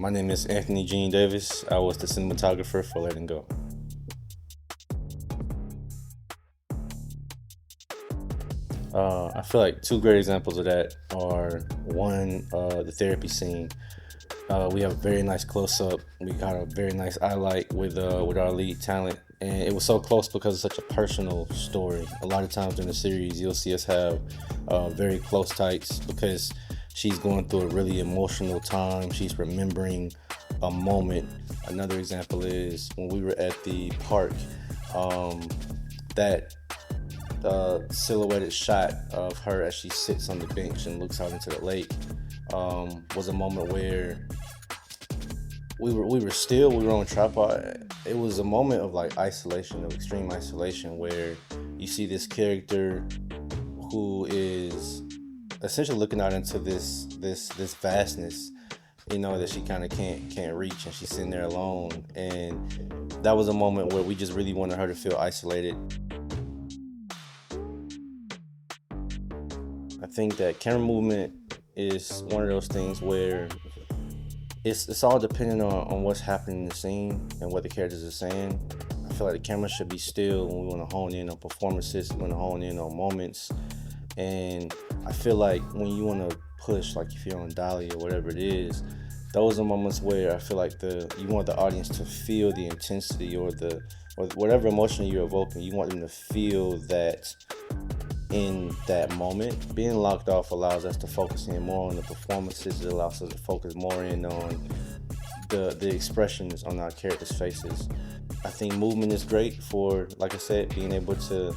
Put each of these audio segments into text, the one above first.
My name is Anthony Gene Davis. I was the cinematographer for Letting Go. I feel like two great examples of that are one, the therapy scene. We have a very nice close-up. We got a very nice highlight with our lead talent, and it was so close because it's such a personal story. A lot of times in the series, you'll see us have very close tights because she's going through a really emotional time. She's remembering a moment. Another example is when we were at the park. That silhouetted shot of her as she sits on the bench and looks out into the lake was a moment where we were on tripod. It was a moment of like isolation, of extreme isolation, where you see this character who is essentially looking out into this vastness, that she kind of can't reach, and she's sitting there alone. And that was a moment where we just really wanted her to feel isolated. I think that camera movement is one of those things where it's all dependent on what's happening in the scene and what the characters are saying. I feel like the camera should be still when we want to hone in on performances, we want to hone in on moments. And I feel like when you want to push, like if you're on dolly or whatever it is, those are moments where I feel like you want the audience to feel the intensity or whatever emotion you're evoking. You want them to feel that in that moment. Being locked off allows us to focus in more on the performances. It allows us to focus more in on the expressions on our characters' faces. I think movement is great for, like I said, being able to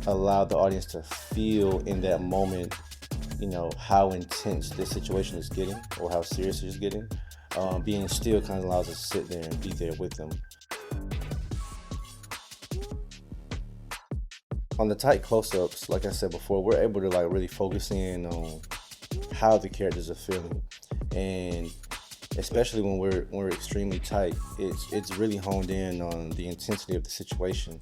allow the audience to feel in that moment, how intense this situation is getting or how serious it is getting. Being still kind of allows us to sit there and be there with them. On the tight close-ups, like I said before, we're able to like really focus in on how the characters are feeling, and especially when we're extremely tight, it's really honed in on the intensity of the situation,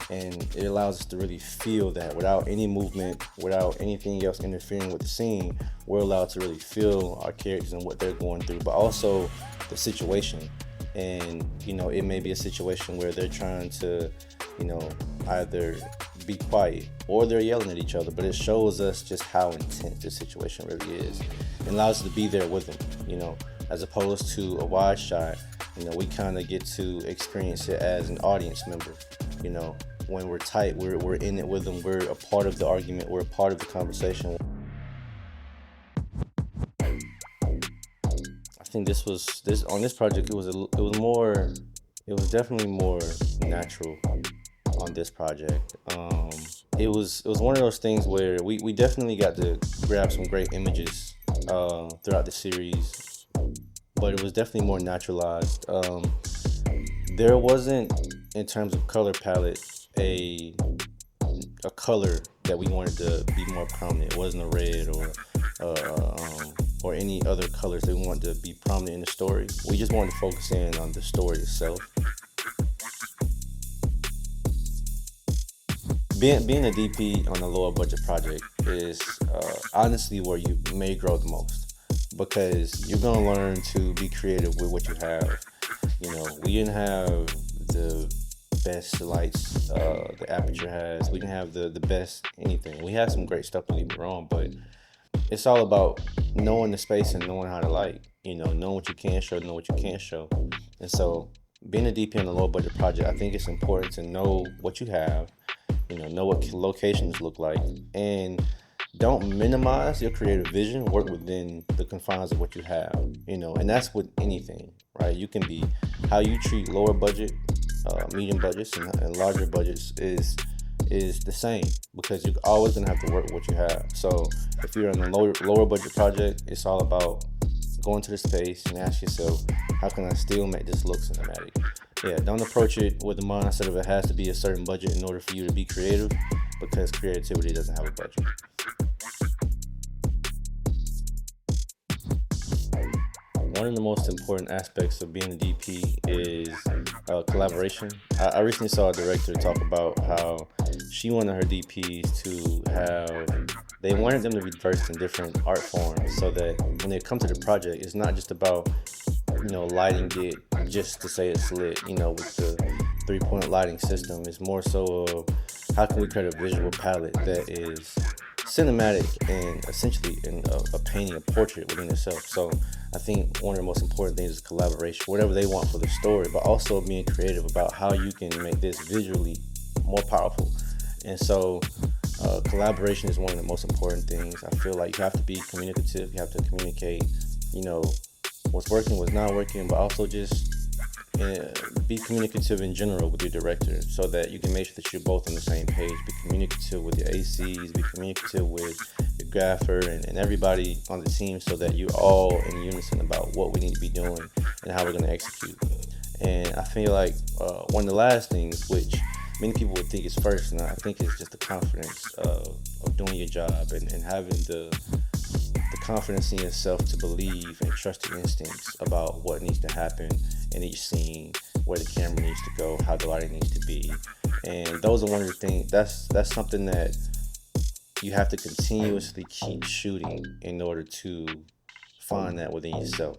and it allows us to really feel that without any movement, without anything else interfering with the scene. We're allowed to really feel our characters and what they're going through, but also the situation. And it may be a situation where they're trying to either be quiet or they're yelling at each other, but it shows us just how intense the situation really is and allows us to be there with them, as opposed to a wide shot. We kind of get to experience it as an audience member. When we're tight, we're in it with them, we're a part of the argument, we're a part of the conversation. I think on this project it was definitely more natural on this project. It was one of those things where we definitely got to grab some great images throughout the series, but it was definitely more naturalized. There wasn't, in terms of color palette, a color that we wanted to be more prominent. It wasn't a red or any other colors that we wanted to be prominent in the story. We just wanted to focus in on the story itself. Being a DP on a lower budget project is honestly where you may grow the most, because you're gonna learn to be creative with what you have. We didn't have the best lights the Aperture has. We didn't have the best anything. We had some great stuff, don't get me wrong, but it's all about knowing the space and knowing how to light. Knowing what you can show, know what you can't show. And so being a DP on a low budget project, I think it's important to know what you have, know what locations look like, and don't minimize your creative vision. Work within the confines of what you have, and that's with anything, right? You can be, how you treat lower budget, medium budgets, and larger budgets is the same, because you're always gonna have to work with what you have. So if you're on a lower budget project, it's all about going to the space and ask yourself, how can I still make this look cinematic? Yeah, don't approach it with the mindset of it has to be a certain budget in order for you to be creative, because creativity doesn't have a budget. One of the most important aspects of being a DP is collaboration. I recently saw a director talk about how she wanted her DPs they wanted them to be versed in different art forms, so that when they come to the project, it's not just about lighting it just to say it's lit. With the 3-point lighting system, it's more so of how can we create a visual palette that is cinematic and essentially a painting a portrait within itself. So I think one of the most important things is collaboration, whatever they want for the story, but also being creative about how you can make this visually more powerful. And so collaboration is one of the most important things. I feel like you have to be communicative. You have to communicate, you know, what's working, what's not working, but also just uh, be communicative in general with your director so that you can make sure that you're both on the same page. Be communicative with your ACs, be communicative with your gaffer and everybody on the team so that you're all in unison about what we need to be doing and how we're going to execute. And I feel like one of the last things, which many people would think is first, and I think it's just the confidence of doing your job and having the confidence in yourself to believe and trust your instincts about what needs to happen in each scene, where the camera needs to go, how the lighting needs to be. And those are one of the things that's something that you have to continuously keep shooting in order to find that within yourself.